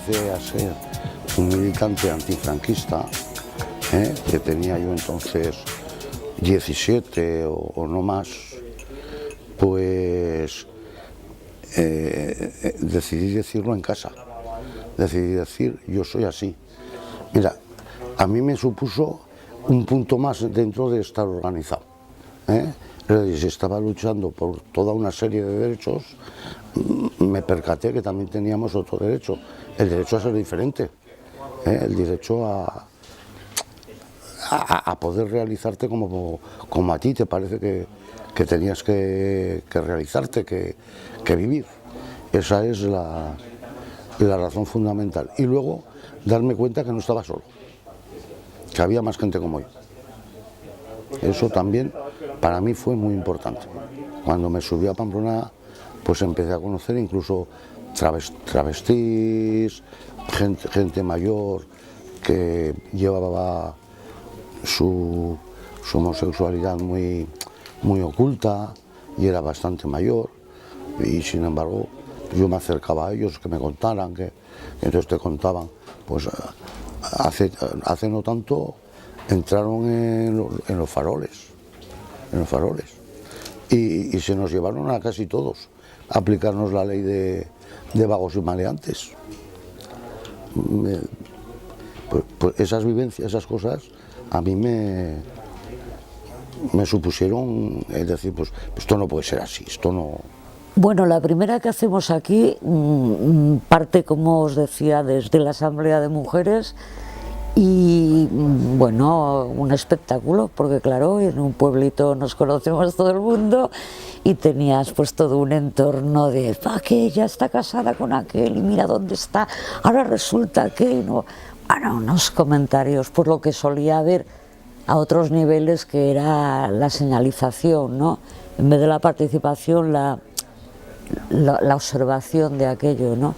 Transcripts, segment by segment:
empecé a ser un militante antifranquista, que tenía yo entonces 17 o no más, pues decidí decirlo en casa. Decidí decir, yo soy así. Mira, a mí me supuso un punto más dentro de estar organizado. Se estaba luchando por toda una serie de derechos, me percaté que también teníamos otro derecho, el derecho a ser diferente, el derecho a poder realizarte como a ti te parece que tenías que realizarte, que vivir. Esa es la razón fundamental. Y luego darme cuenta que no estaba solo, que había más gente como yo. Eso también para mí fue muy importante. Cuando me subí a Pamplona, pues empecé a conocer incluso travestis, gente mayor que llevaba su homosexualidad muy oculta y era bastante mayor, y sin embargo yo me acercaba a ellos, que me contaran, que entonces te contaban, pues hace no tanto entraron en los faroles, y se nos llevaron a casi todos a aplicarnos la ley de vagos y maleantes. Pues esas vivencias, esas cosas, a mí me supusieron, es decir, pues esto no puede ser así, esto no... Bueno, la primera que hacemos aquí parte, como os decía, desde la Asamblea de Mujeres y, bueno, un espectáculo, porque claro, en un pueblito nos conocemos todo el mundo y tenías pues todo un entorno de que ella está casada con aquel y mira dónde está, ahora resulta que no... Bueno, unos comentarios, por lo que solía haber a otros niveles, que era la señalización, ¿no? En vez de la participación, la observación de aquello, ¿no?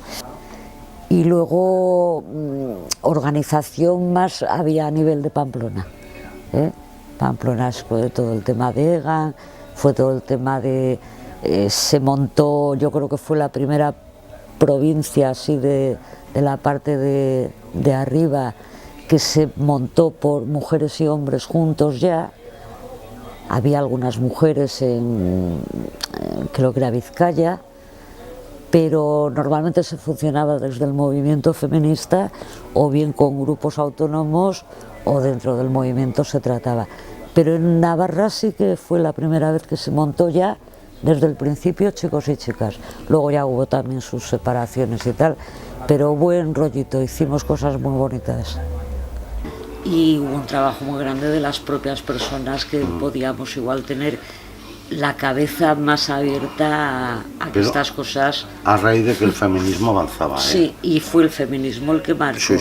Y luego organización más había a nivel de Pamplona. Pamplona fue todo el tema de EGAN, fue todo el tema de... se montó, yo creo que fue la primera provincia así de la parte de arriba, que se montó por mujeres y hombres juntos ya. Había algunas mujeres creo que era Vizcaya, pero normalmente se funcionaba desde el movimiento feminista o bien con grupos autónomos o dentro del movimiento se trataba. Pero en Navarra sí que fue la primera vez que se montó ya desde el principio, chicos y chicas. Luego ya hubo también sus separaciones y tal, pero buen rollito, hicimos cosas muy bonitas. Y hubo un trabajo muy grande de las propias personas, que podíamos igual tener la cabeza más abierta a que estas cosas... A raíz de que el feminismo avanzaba, Sí, y fue el feminismo el que marcó. Sí.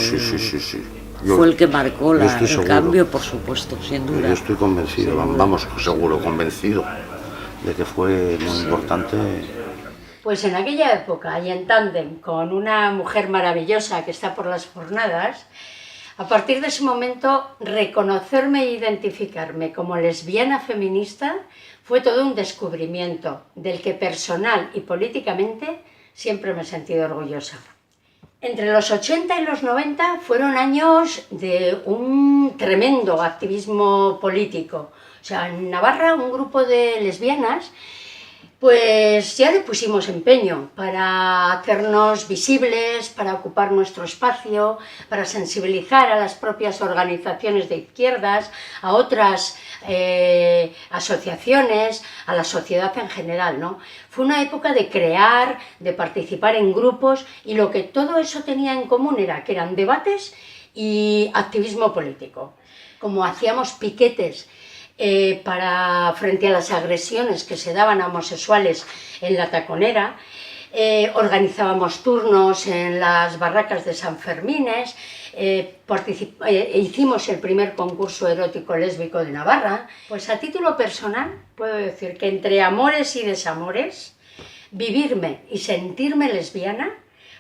Fue el que marcó el cambio, por supuesto, sin duda. Yo estoy convencido, vamos, seguro, convencido de que fue muy importante. Pues en aquella época, y en tándem con una mujer maravillosa que está por las jornadas, a partir de ese momento, reconocerme e identificarme como lesbiana feminista fue todo un descubrimiento del que personal y políticamente siempre me he sentido orgullosa. Entre los 80 y los 90 fueron años de un tremendo activismo político. O sea, en Navarra un grupo de lesbianas pues ya le pusimos empeño para hacernos visibles, para ocupar nuestro espacio, para sensibilizar a las propias organizaciones de izquierdas, a otras asociaciones, a la sociedad en general, ¿no? Fue una época de crear, de participar en grupos, y lo que todo eso tenía en común era que eran debates y activismo político. Como hacíamos piquetes frente a las agresiones que se daban a homosexuales en la Taconera, organizábamos turnos en las barracas de San Fermines, hicimos el primer concurso erótico lésbico de Navarra. Pues a título personal puedo decir que entre amores y desamores, vivirme y sentirme lesbiana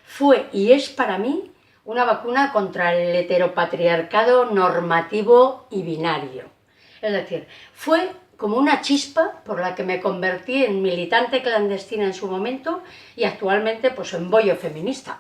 fue y es para mí una vacuna contra el heteropatriarcado normativo y binario. Es decir, fue como una chispa por la que me convertí en militante clandestina en su momento y actualmente pues en bollo feminista.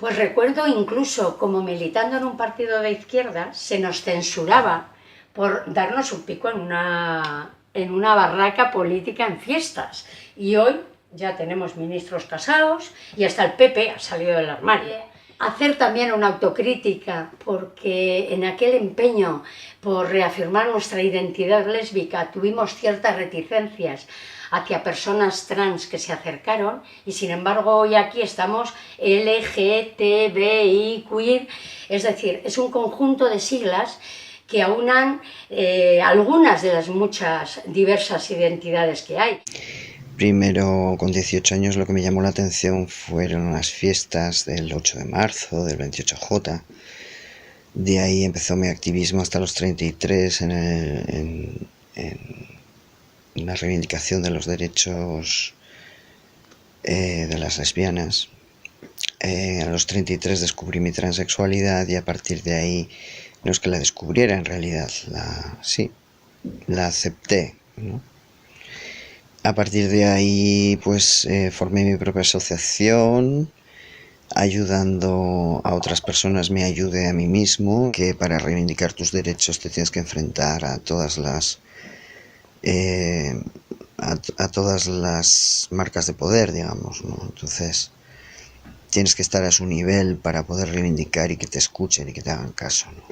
Pues recuerdo incluso como militando en un partido de izquierda se nos censuraba por darnos un pico en una barraca política en fiestas. Y hoy ya tenemos ministros casados y hasta el PP ha salido del armario. Hacer también una autocrítica, porque en aquel empeño por reafirmar nuestra identidad lésbica tuvimos ciertas reticencias hacia personas trans que se acercaron, y sin embargo hoy aquí estamos LGTBI, queer, es decir, es un conjunto de siglas que aunan algunas de las muchas diversas identidades que hay. Primero, con 18 años, lo que me llamó la atención fueron las fiestas del 8 de marzo, del 28J. De ahí empezó mi activismo hasta los 33 en la reivindicación de los derechos de las lesbianas. A los 33 descubrí mi transexualidad y a partir de ahí, no es que la descubriera en realidad, la acepté, ¿no? A partir de ahí, pues formé mi propia asociación, ayudando a otras personas me ayudé a mí mismo, que para reivindicar tus derechos te tienes que enfrentar a todas las marcas de poder, digamos, ¿no? Entonces tienes que estar a su nivel para poder reivindicar y que te escuchen y que te hagan caso, ¿no?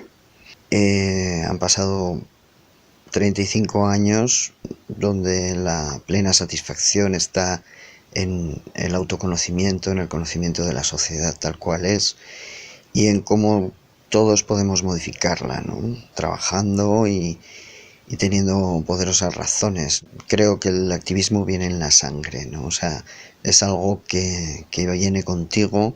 Han pasado 35 años donde la plena satisfacción está en el autoconocimiento, en el conocimiento de la sociedad tal cual es y en cómo todos podemos modificarla, ¿no? Trabajando y teniendo poderosas razones. Creo que el activismo viene en la sangre, ¿no? O sea, es algo que viene contigo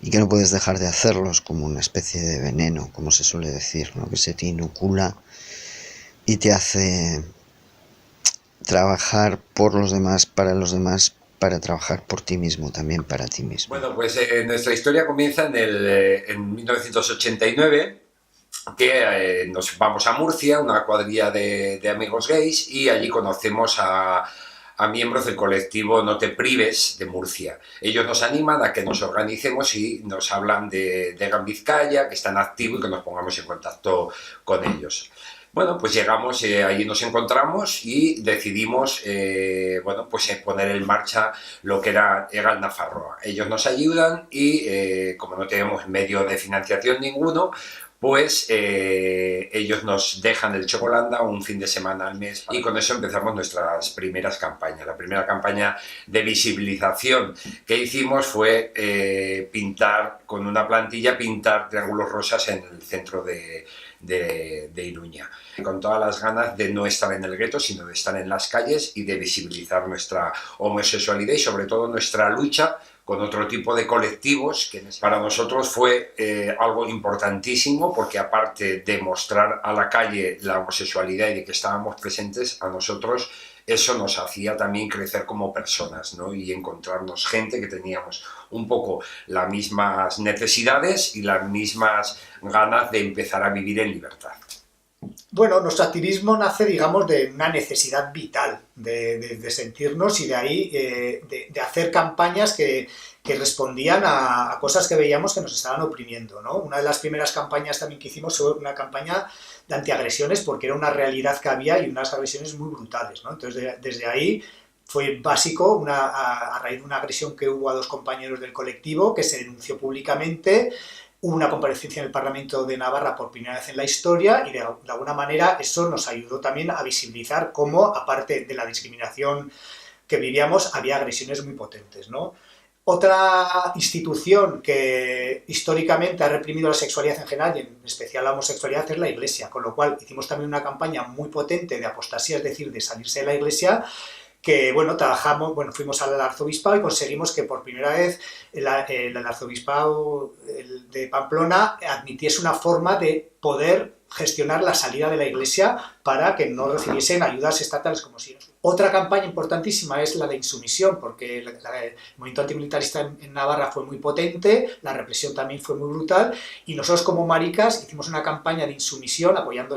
y que no puedes dejar de hacerlo, es como una especie de veneno, como se suele decir, ¿no? Que se te inocula y te hace trabajar por los demás, para trabajar por ti mismo, también para ti mismo. Bueno, pues nuestra historia comienza en 1989, que nos vamos a Murcia, una cuadrilla de amigos gays, y allí conocemos a miembros del colectivo No Te Prives de Murcia. Ellos nos animan a que nos organicemos y nos hablan de Egan Vizcaya, que están activos y que nos pongamos en contacto con ellos. Bueno, pues llegamos, allí nos encontramos y decidimos poner en marcha lo que era Egan Nafarroa. Ellos nos ayudan y como no tenemos medio de financiación ninguno, pues ellos nos dejan el Chocolanda un fin de semana al mes y con eso empezamos nuestras primeras campañas. La primera campaña de visibilización que hicimos fue pintar con una plantilla, pintar triángulos rosas en el centro de Iruña, con todas las ganas de no estar en el gueto, sino de estar en las calles y de visibilizar nuestra homosexualidad y sobre todo nuestra lucha con otro tipo de colectivos, que para nosotros fue algo importantísimo, porque aparte de mostrar a la calle la homosexualidad y de que estábamos presentes, a nosotros eso nos hacía también crecer como personas, ¿no? Y encontrarnos gente que teníamos un poco las mismas necesidades y las mismas ganas de empezar a vivir en libertad. Bueno, nuestro activismo nace, digamos, de una necesidad vital de sentirnos y de ahí de hacer campañas que respondían a cosas que veíamos que nos estaban oprimiendo, ¿no? Una de las primeras campañas también que hicimos fue una campaña de antiagresiones, porque era una realidad que había y unas agresiones muy brutales, ¿no? Entonces, desde ahí fue básico, a raíz de una agresión que hubo a dos compañeros del colectivo, que se denunció públicamente. Hubo una comparecencia en el Parlamento de Navarra por primera vez en la historia y de alguna manera eso nos ayudó también a visibilizar cómo, aparte de la discriminación que vivíamos, había agresiones muy potentes, ¿no? Otra institución que históricamente ha reprimido la sexualidad en general y en especial la homosexualidad es la Iglesia, con lo cual hicimos también una campaña muy potente de apostasía, es decir, de salirse de la Iglesia, que fuimos al arzobispado y conseguimos que por primera vez el arzobispado de Pamplona admitiese una forma de poder gestionar la salida de la Iglesia para que no recibiesen ayudas estatales como si... Otra campaña importantísima es la de insumisión, porque el movimiento antimilitarista en Navarra fue muy potente, la represión también fue muy brutal, y nosotros como maricas hicimos una campaña de insumisión, apoyando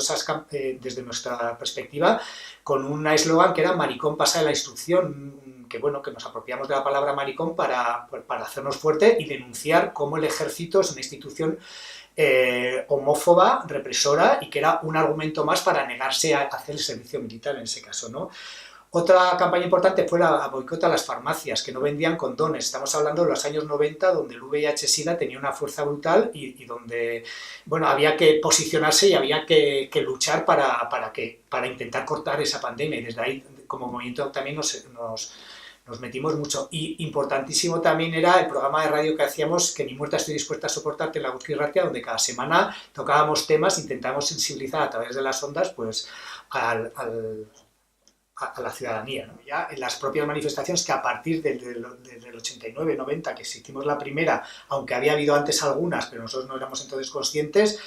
desde nuestra perspectiva, con un eslogan que era "Maricón pasa de la instrucción", bueno, que nos apropiamos de la palabra maricón para hacernos fuerte y denunciar cómo el ejército es una institución homófoba, represora, y que era un argumento más para negarse a hacer el servicio militar en ese caso, ¿no? Otra campaña importante fue la boicot a las farmacias, que no vendían condones. Estamos hablando de los años 90, donde el VIH-Sida tenía una fuerza brutal y donde, bueno, había que posicionarse y había que luchar para intentar cortar esa pandemia. Y desde ahí, como movimiento, también nos metimos mucho. Y importantísimo también era el programa de radio que hacíamos, Que ni muerta estoy dispuesta a soportarte, en la Euskal Irratia, donde cada semana tocábamos temas, intentábamos sensibilizar a través de las ondas, pues, a la ciudadanía, ¿no? Ya en las propias manifestaciones, que a partir del 89-90, que hicimos la primera, aunque había habido antes algunas, pero nosotros no éramos entonces conscientes,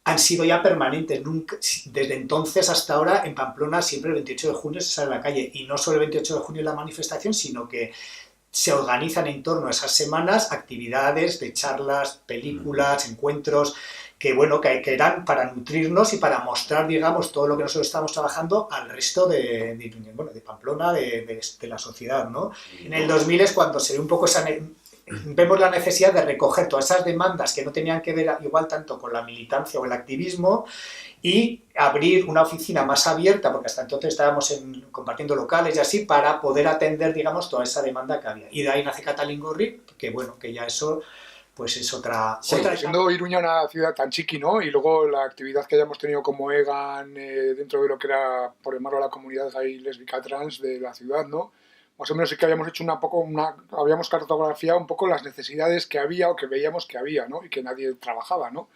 han sido ya permanentes. Nunca, desde entonces hasta ahora, en Pamplona siempre el 28 de junio se sale a la calle, y no solo el 28 de junio la manifestación, sino que se organizan en torno a esas semanas actividades de charlas, películas, encuentros, que bueno, que eran para nutrirnos y para mostrar, digamos, todo lo que nosotros estamos trabajando al resto de Pamplona, de la sociedad, ¿no? En el 2000 es cuando se ve un poco vemos la necesidad de recoger todas esas demandas que no tenían que ver igual tanto con la militancia o el activismo, y abrir una oficina más abierta, porque hasta entonces estábamos compartiendo locales y así, para poder atender, digamos, toda esa demanda que había. Y de ahí nace Katalingorri, que bueno, que ya eso pues es otra... Siendo Iruña una ciudad tan chiqui, ¿no? Y luego la actividad que hayamos tenido como EGAN dentro de lo que era, por llamarlo, la comunidad gay, lésbica, trans de la ciudad, ¿no? Más o menos sí que habíamos hecho habíamos cartografiado un poco las necesidades que había o que veíamos que había, ¿no? Y que nadie trabajaba, ¿no?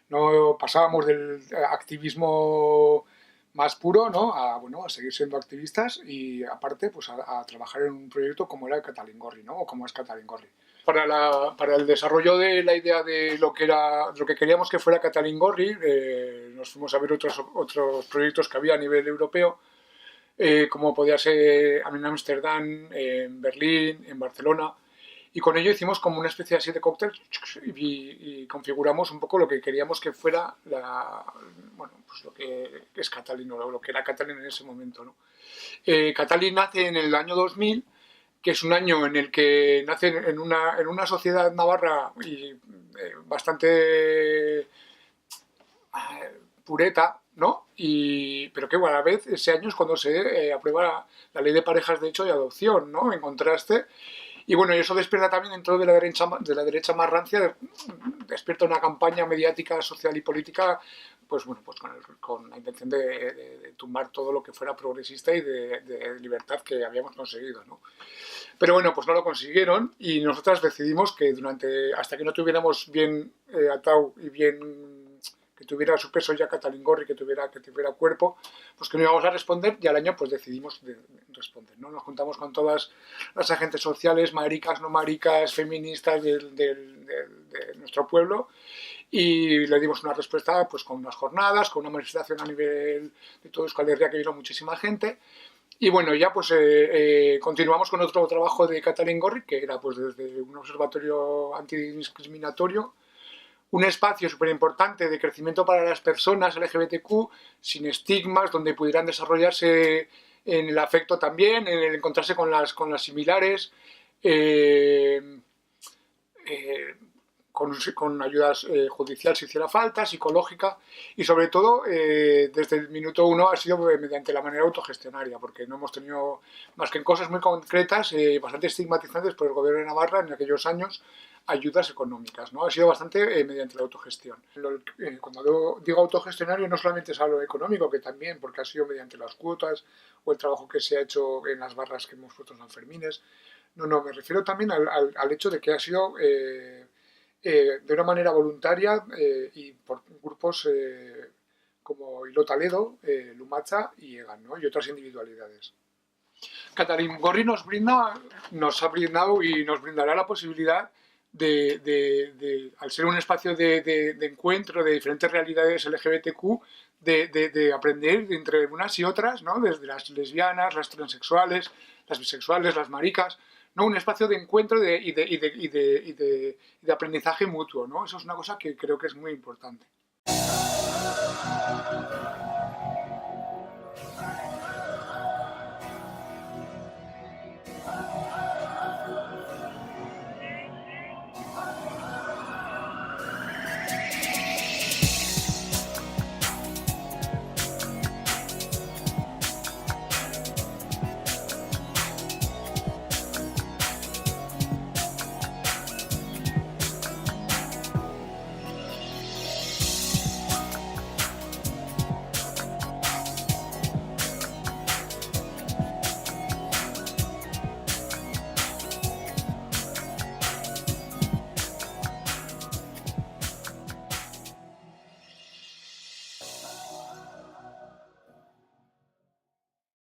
No pasábamos del activismo más puro, ¿no? A seguir siendo activistas y aparte pues a trabajar en un proyecto como era Katalingorri, ¿no? O como es Katalingorri. Para el desarrollo de la idea de lo que queríamos que fuera Katalingorri, nos fuimos a ver otros proyectos que había a nivel europeo, como podía ser en Ámsterdam, en Berlín, en Barcelona, y con ello hicimos como una especie así de cóctel y configuramos un poco lo que queríamos que fuera pues lo que es Katalin, o lo que era Katalin en ese momento, ¿no? Katalin nace en el año 2000, que es un año en el que nace en una sociedad navarra y bastante pureta, ¿no? Pero que bueno, a la vez ese año es cuando se aprueba la ley de parejas de hecho y adopción, ¿no? En contraste. Y bueno, y eso despierta también dentro de la derecha más rancia, despierta una campaña mediática, social y política, pues bueno, pues con la intención de tumbar todo lo que fuera progresista y de libertad que habíamos conseguido, ¿no? Pero bueno, pues no lo consiguieron y nosotras decidimos que hasta que no tuviéramos bien atado y bien, que tuviera su peso ya Katalingorri, que tuviera cuerpo, pues que no íbamos a responder, y al año pues decidimos responder, ¿no? Nos juntamos con todas las agentes sociales, maricas, no maricas, feministas de nuestro pueblo, y le dimos una respuesta pues con unas jornadas, con una manifestación a nivel de todo Euskal Herria que vino muchísima gente. Y bueno, ya pues continuamos con otro trabajo de Katalingorri, que era pues desde un observatorio antidiscriminatorio, un espacio súper importante de crecimiento para las personas LGBTQ, sin estigmas, donde pudieran desarrollarse en el afecto también, en el encontrarse con las similares, con ayuda judicial si hiciera falta, psicológica, y sobre todo desde el minuto uno ha sido mediante la manera autogestionaria, porque no hemos tenido más que en cosas muy concretas, bastante estigmatizantes por el gobierno de Navarra en aquellos años, ayudas económicas, ¿no? Ha sido bastante mediante la autogestión. Cuando digo autogestionario no solamente es algo económico, que también, porque ha sido mediante las cuotas o el trabajo que se ha hecho en las barras que hemos puesto en Sanfermines. No, me refiero también al hecho de que ha sido de una manera voluntaria y por grupos como Hilo Toledo, Lumatza y Egan, ¿no? Y otras individualidades. Katalingorri nos ha brindado y nos brindará la posibilidad al ser un espacio de encuentro de diferentes realidades LGBTQ, de aprender entre unas y otras, ¿no? Desde las lesbianas, las transexuales, las bisexuales, las maricas, ¿no? Un espacio de encuentro y de aprendizaje mutuo, ¿no? Eso es una cosa que creo que es muy importante.